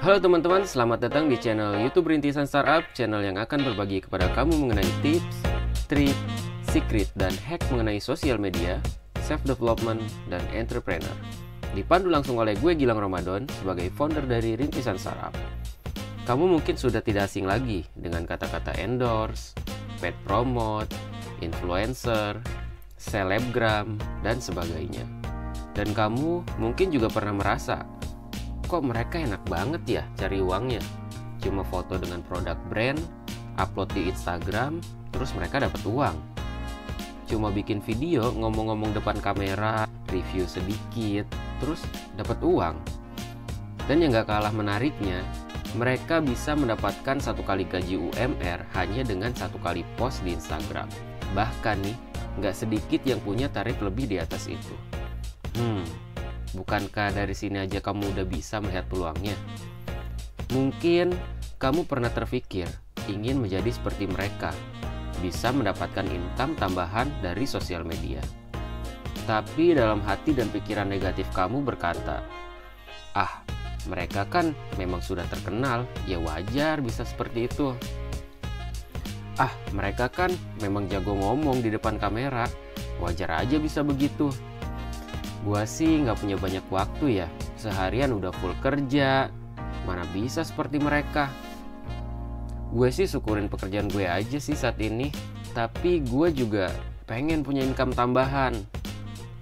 Halo teman-teman, selamat datang di channel YouTube Rintisan Startup, channel yang akan berbagi kepada kamu mengenai tips, trik, secret, dan hack mengenai sosial media, self-development, dan entrepreneur. Dipandu langsung oleh gue Gilang Ramadan sebagai founder dari Rintisan Startup. Kamu mungkin sudah tidak asing lagi dengan kata-kata endorse, paid promote, influencer, selebgram, dan sebagainya. Dan kamu mungkin juga pernah merasa, kok mereka enak banget ya cari uangnya? Cuma foto dengan produk brand, upload di Instagram, terus mereka dapat uang. Cuma bikin video ngomong-ngomong depan kamera, review sedikit, terus dapat uang. Dan yang gak kalah menariknya, mereka bisa mendapatkan 1 kali gaji UMR hanya dengan 1 kali post di Instagram. Bahkan nih, gak sedikit yang punya tarif lebih di atas itu. Bukankah dari sini aja kamu udah bisa melihat peluangnya? Mungkin kamu pernah terpikir ingin menjadi seperti mereka, bisa mendapatkan income tambahan dari sosial media. Tapi dalam hati dan pikiran negatif kamu berkata, mereka kan memang sudah terkenal, ya wajar bisa seperti itu. Mereka kan memang jago ngomong di depan kamera, wajar aja bisa begitu. Gua sih nggak punya banyak waktu ya, seharian udah full kerja, mana bisa seperti mereka. Gue sih syukurin pekerjaan gue aja sih saat ini, tapi gue juga pengen punya income tambahan.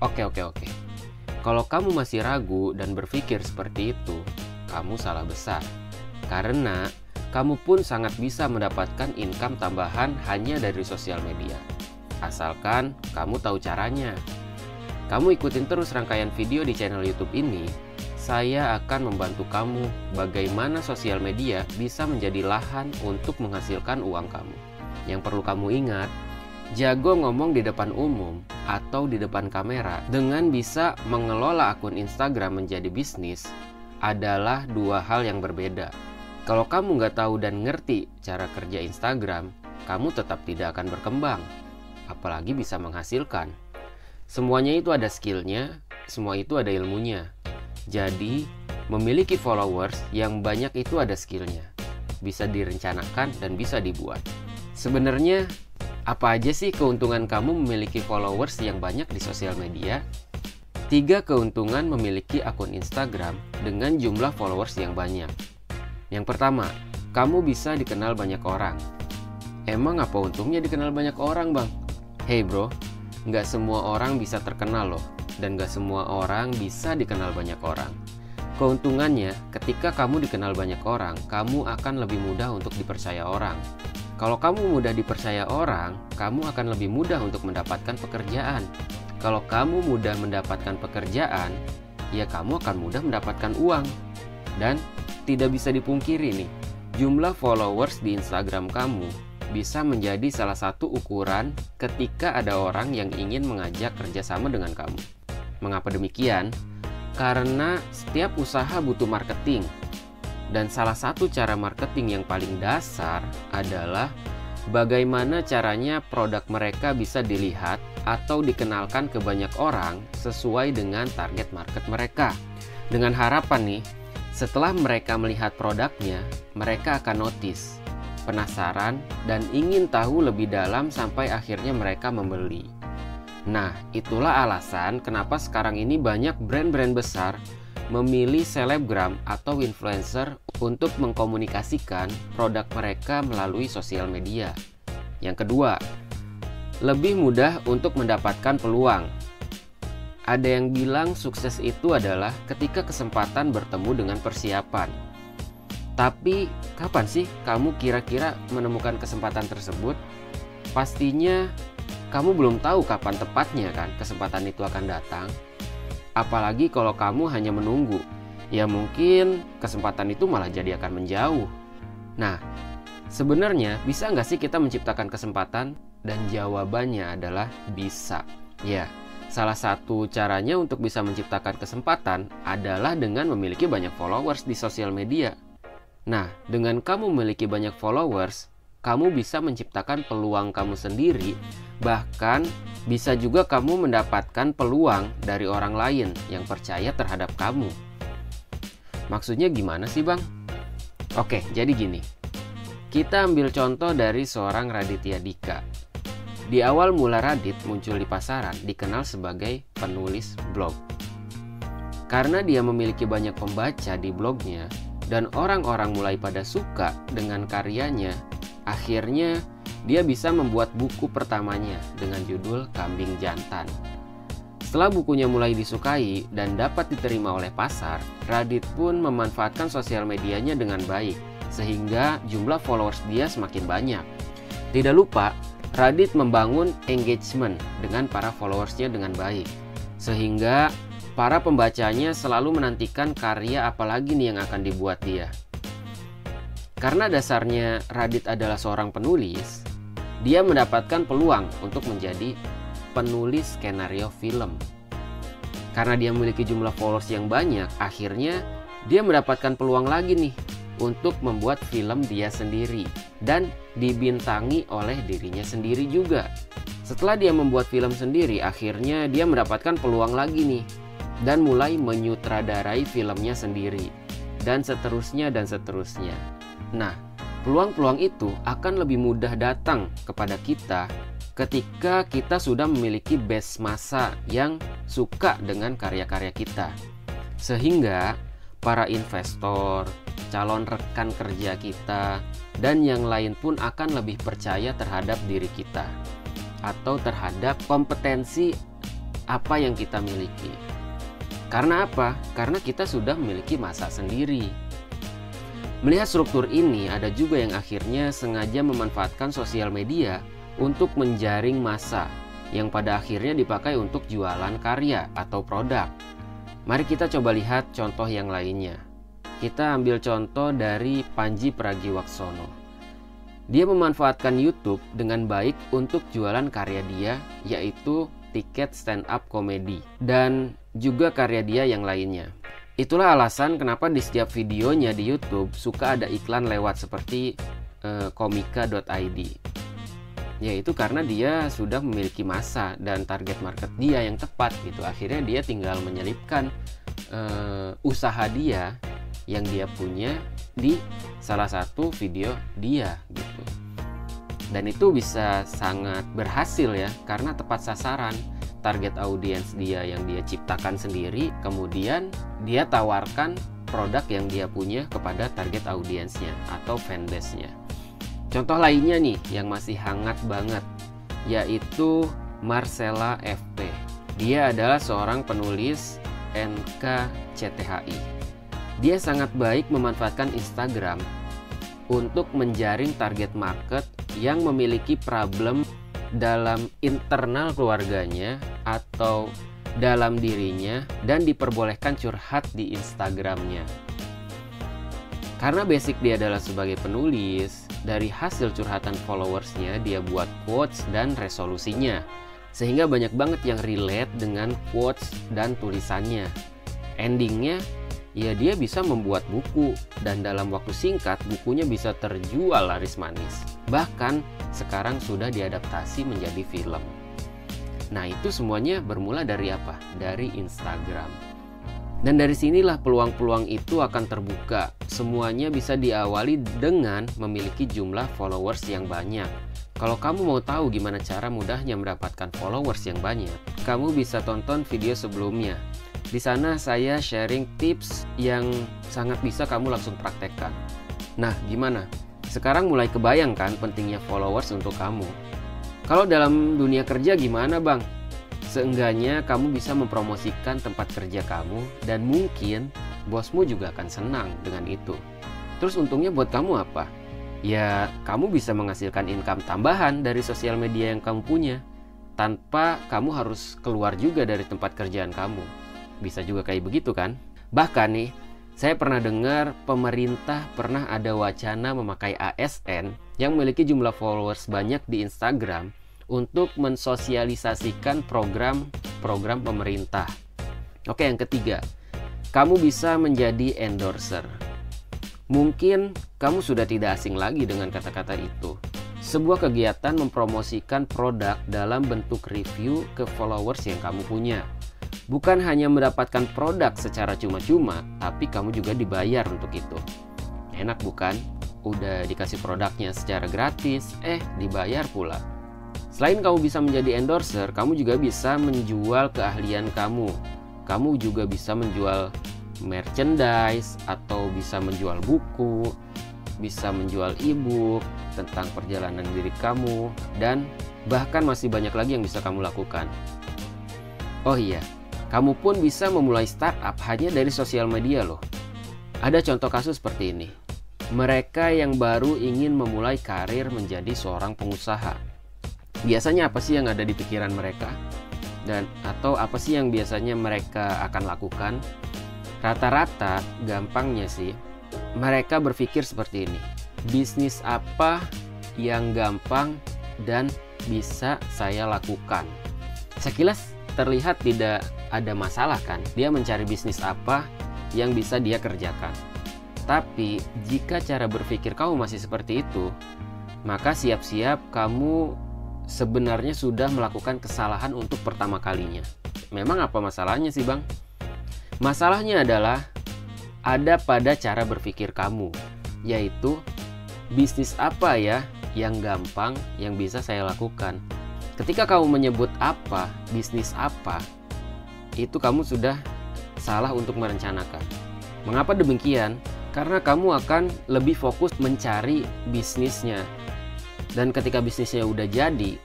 Oke. Kalau kamu masih ragu dan berpikir seperti itu, kamu salah besar. Karena kamu pun sangat bisa mendapatkan income tambahan hanya dari sosial media. Asalkan kamu tahu caranya. Kamu ikutin terus rangkaian video di channel YouTube ini, saya akan membantu kamu bagaimana sosial media bisa menjadi lahan untuk menghasilkan uang kamu. Yang perlu kamu ingat, jago ngomong di depan umum atau di depan kamera dengan bisa mengelola akun Instagram menjadi bisnis adalah 2 hal yang berbeda. Kalau kamu nggak tahu dan ngerti cara kerja Instagram, kamu tetap tidak akan berkembang, apalagi bisa menghasilkan. Semuanya itu ada skillnya, semua itu ada ilmunya. Jadi, memiliki followers yang banyak itu ada skillnya. Bisa direncanakan dan bisa dibuat. Sebenarnya, apa aja sih keuntungan kamu memiliki followers yang banyak di sosial media? 3 keuntungan memiliki akun Instagram dengan jumlah followers yang banyak. Yang pertama, kamu bisa dikenal banyak orang. Emang apa untungnya dikenal banyak orang, Bang? Hey bro, nggak semua orang bisa terkenal loh, dan nggak semua orang bisa dikenal banyak orang. Keuntungannya, ketika kamu dikenal banyak orang, kamu akan lebih mudah untuk dipercaya orang. Kalau kamu mudah dipercaya orang, kamu akan lebih mudah untuk mendapatkan pekerjaan. Kalau kamu mudah mendapatkan pekerjaan, ya kamu akan mudah mendapatkan uang. Dan tidak bisa dipungkiri nih, jumlah followers di Instagram kamu bisa menjadi salah satu ukuran ketika ada orang yang ingin mengajak kerjasama dengan kamu. Mengapa demikian? Karena setiap usaha butuh marketing. Dan salah satu cara marketing yang paling dasar adalah bagaimana caranya produk mereka bisa dilihat atau dikenalkan ke banyak orang sesuai dengan target market mereka. Dengan harapan nih, setelah mereka melihat produknya, mereka akan notice, penasaran, dan ingin tahu lebih dalam sampai akhirnya mereka membeli. Nah, itulah alasan kenapa sekarang ini banyak brand-brand besar memilih selebgram atau influencer untuk mengkomunikasikan produk mereka melalui sosial media. Yang kedua, lebih mudah untuk mendapatkan peluang. Ada yang bilang sukses itu adalah ketika kesempatan bertemu dengan persiapan. Tapi, kapan sih kamu kira-kira menemukan kesempatan tersebut? Pastinya, kamu belum tahu kapan tepatnya kan kesempatan itu akan datang. Apalagi kalau kamu hanya menunggu, ya mungkin kesempatan itu malah jadi akan menjauh. Nah, sebenarnya bisa nggak sih kita menciptakan kesempatan? Dan jawabannya adalah bisa. Ya, salah satu caranya untuk bisa menciptakan kesempatan adalah dengan memiliki banyak followers di sosial media. Nah, dengan kamu memiliki banyak followers, kamu bisa menciptakan peluang kamu sendiri, bahkan bisa juga kamu mendapatkan peluang dari orang lain yang percaya terhadap kamu. Maksudnya gimana sih, Bang? Oke, jadi gini. Kita ambil contoh dari seorang Raditya Dika. Di awal mula Radit muncul di pasaran dikenal sebagai penulis blog. Karena dia memiliki banyak pembaca di blognya dan orang-orang mulai pada suka dengan karyanya, akhirnya dia bisa membuat buku pertamanya dengan judul Kambing Jantan. Setelah bukunya mulai disukai dan dapat diterima oleh pasar, Radit pun memanfaatkan sosial medianya dengan baik, sehingga jumlah followers dia semakin banyak. Tidak lupa, Radit membangun engagement dengan para followersnya dengan baik, sehingga para pembacanya selalu menantikan karya apalagi nih yang akan dibuat dia. Karena dasarnya Radit adalah seorang penulis, dia mendapatkan peluang untuk menjadi penulis skenario film. Karena dia memiliki jumlah followers yang banyak, akhirnya dia mendapatkan peluang lagi nih untuk membuat film dia sendiri dan dibintangi oleh dirinya sendiri juga. Setelah dia membuat film sendiri, akhirnya dia mendapatkan peluang lagi nih dan mulai menyutradarai filmnya sendiri dan seterusnya dan seterusnya. Nah, peluang-peluang itu akan lebih mudah datang kepada kita ketika kita sudah memiliki base massa yang suka dengan karya-karya kita. Sehingga para investor, calon rekan kerja kita, dan yang lain pun akan lebih percaya terhadap diri kita atau terhadap kompetensi apa yang kita miliki. Karena apa? Karena kita sudah memiliki massa sendiri. Melihat struktur ini, ada juga yang akhirnya sengaja memanfaatkan sosial media untuk menjaring massa yang pada akhirnya dipakai untuk jualan karya atau produk. Mari kita coba lihat contoh yang lainnya. Kita ambil contoh dari Panji Pragiwaksono. Dia memanfaatkan YouTube dengan baik untuk jualan karya dia, yaitu tiket stand up komedi dan juga karya dia yang lainnya. Itulah alasan kenapa di setiap videonya di YouTube suka ada iklan lewat seperti komika.id. Yaitu karena dia sudah memiliki massa dan target market dia yang tepat gitu. Akhirnya dia tinggal menyelipkan usaha dia yang dia punya di salah satu video dia gitu. Dan itu bisa sangat berhasil ya, karena tepat sasaran. Target audiens dia yang dia ciptakan sendiri, kemudian dia tawarkan produk yang dia punya kepada target audiensnya atau fanbase-nya. Contoh lainnya nih yang masih hangat banget, yaitu Marcella FP. Dia adalah seorang penulis NKCTHI. Dia sangat baik memanfaatkan Instagram untuk menjaring target market yang memiliki problem dalam internal keluarganya atau dalam dirinya dan diperbolehkan curhat di Instagramnya. Karena basic dia adalah sebagai penulis, dari hasil curhatan followersnya dia buat quotes dan resolusinya, sehingga banyak banget yang relate dengan quotes dan tulisannya. Endingnya, ya dia bisa membuat buku dan dalam waktu singkat bukunya bisa terjual laris manis. Bahkan sekarang sudah diadaptasi menjadi film. Nah, itu semuanya bermula dari apa? Dari Instagram. Dan dari sinilah peluang-peluang itu akan terbuka. Semuanya bisa diawali dengan memiliki jumlah followers yang banyak. Kalau kamu mau tahu gimana cara mudahnya mendapatkan followers yang banyak, kamu bisa tonton video sebelumnya. Di sana saya sharing tips yang sangat bisa kamu langsung praktekkan. Nah, gimana? Sekarang mulai kebayang kan pentingnya followers untuk kamu? Kalau dalam dunia kerja gimana, Bang? Seenggaknya kamu bisa mempromosikan tempat kerja kamu dan mungkin bosmu juga akan senang dengan itu. Terus untungnya buat kamu apa? Ya, kamu bisa menghasilkan income tambahan dari sosial media yang kamu punya tanpa kamu harus keluar juga dari tempat kerjaan kamu. Bisa juga kayak begitu kan? Bahkan nih, saya pernah dengar pemerintah pernah ada wacana memakai ASN yang memiliki jumlah followers banyak di Instagram untuk mensosialisasikan program pemerintah. Oke, yang ketiga, kamu bisa menjadi endorser. Mungkin kamu sudah tidak asing lagi dengan kata-kata itu. Sebuah kegiatan mempromosikan produk dalam bentuk review ke followers yang kamu punya. Bukan hanya mendapatkan produk secara cuma-cuma, tapi kamu juga dibayar untuk itu. Enak bukan? Udah dikasih produknya secara gratis, dibayar pula. Selain kamu bisa menjadi endorser, kamu juga bisa menjual keahlian kamu. Kamu juga bisa menjual merchandise atau bisa menjual buku, bisa menjual e-book tentang perjalanan diri kamu, dan bahkan masih banyak lagi yang bisa kamu lakukan. Oh iya, kamu pun bisa memulai startup hanya dari sosial media loh. Ada contoh kasus seperti ini. Mereka yang baru ingin memulai karir menjadi seorang pengusaha. Biasanya apa sih yang ada di pikiran mereka? Atau apa sih yang biasanya mereka akan lakukan? Rata-rata, gampangnya sih, mereka berpikir seperti ini. Bisnis apa yang gampang dan bisa saya lakukan? Sekilas terlihat tidak ada masalah kan? Dia mencari bisnis apa yang bisa dia kerjakan. Tapi jika cara berpikir kamu masih seperti itu, maka siap-siap kamu sebenarnya sudah melakukan kesalahan untuk pertama kalinya. Memang apa masalahnya sih bang? Masalahnya adalah ada pada cara berpikir kamu, yaitu bisnis apa ya yang gampang yang bisa saya lakukan. Ketika kamu menyebut apa, bisnis apa, itu kamu sudah salah untuk merencanakan. Mengapa demikian? Karena kamu akan lebih fokus mencari bisnisnya. Dan ketika bisnisnya udah jadi,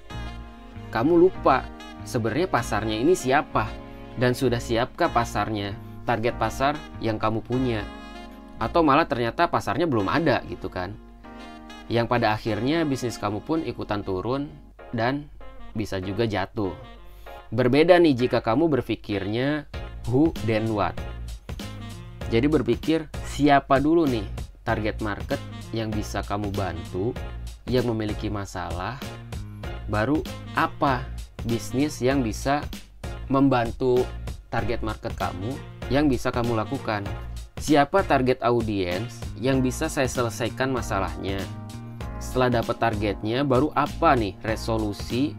kamu lupa sebenarnya pasarnya ini siapa. Dan sudah siapkah pasarnya, target pasar yang kamu punya. Atau malah ternyata pasarnya belum ada gitu kan. Yang pada akhirnya bisnis kamu pun ikutan turun dan bisa juga jatuh. Berbeda nih jika kamu berpikirnya who then what. Jadi berpikir siapa dulu nih target market yang bisa kamu bantu, yang memiliki masalah, baru apa bisnis yang bisa membantu target market kamu yang bisa kamu lakukan. Siapa target audiens yang bisa saya selesaikan masalahnya. Setelah dapat targetnya, baru apa nih resolusi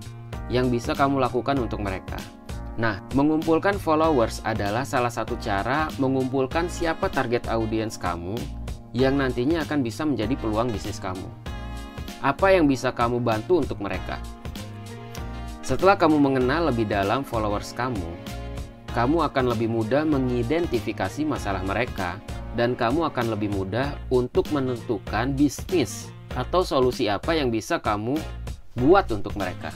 yang bisa kamu lakukan untuk mereka. Nah, mengumpulkan followers adalah salah satu cara mengumpulkan siapa target audiens kamu yang nantinya akan bisa menjadi peluang bisnis kamu. Apa yang bisa kamu bantu untuk mereka? Setelah kamu mengenal lebih dalam followers kamu akan lebih mudah mengidentifikasi masalah mereka dan kamu akan lebih mudah untuk menentukan bisnis atau solusi apa yang bisa kamu buat untuk mereka.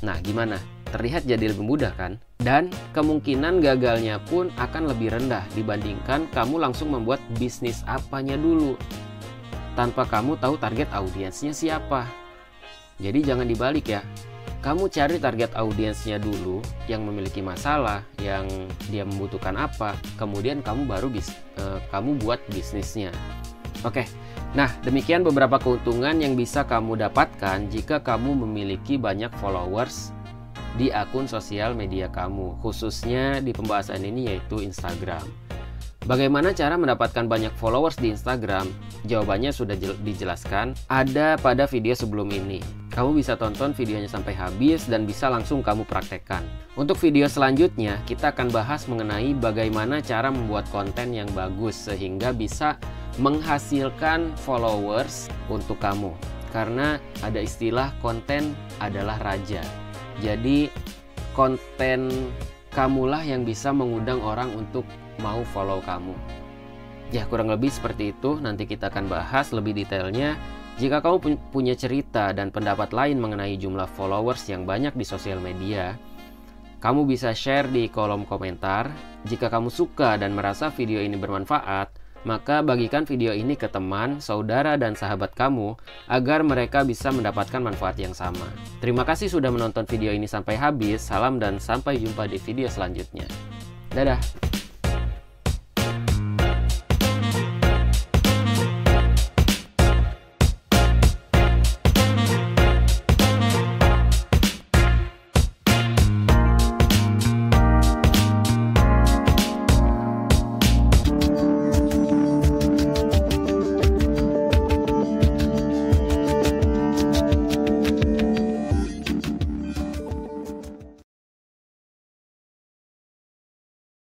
Nah, gimana? Terlihat jadi lebih mudah kan? Dan kemungkinan gagalnya pun akan lebih rendah dibandingkan kamu langsung membuat bisnis apanya dulu tanpa kamu tahu target audiensnya siapa. Jadi jangan dibalik ya. Kamu cari target audiensnya dulu yang memiliki masalah, yang dia membutuhkan apa, kemudian kamu baru kamu buat bisnisnya. Oke. Nah, demikian beberapa keuntungan yang bisa kamu dapatkan jika kamu memiliki banyak followers di akun sosial media kamu, khususnya di pembahasan ini yaitu Instagram. Bagaimana cara mendapatkan banyak followers di Instagram? Jawabannya sudah dijelaskan ada pada video sebelum ini. Kamu bisa tonton videonya sampai habis dan bisa langsung kamu praktekkan. Untuk video selanjutnya, kita akan bahas mengenai bagaimana cara membuat konten yang bagus sehingga bisa menghasilkan followers untuk kamu. Karena ada istilah konten adalah raja. Jadi konten kamulah yang bisa mengundang orang untuk mau follow kamu. Ya, kurang lebih seperti itu. Nanti kita akan bahas lebih detailnya. Jika kamu punya cerita dan pendapat lain mengenai jumlah followers yang banyak di sosial media, kamu bisa share di kolom komentar. Jika kamu suka dan merasa video ini bermanfaat, maka bagikan video ini ke teman, saudara, dan sahabat kamu agar mereka bisa mendapatkan manfaat yang sama. Terima kasih sudah menonton video ini sampai habis. Salam dan sampai jumpa di video selanjutnya. Dadah!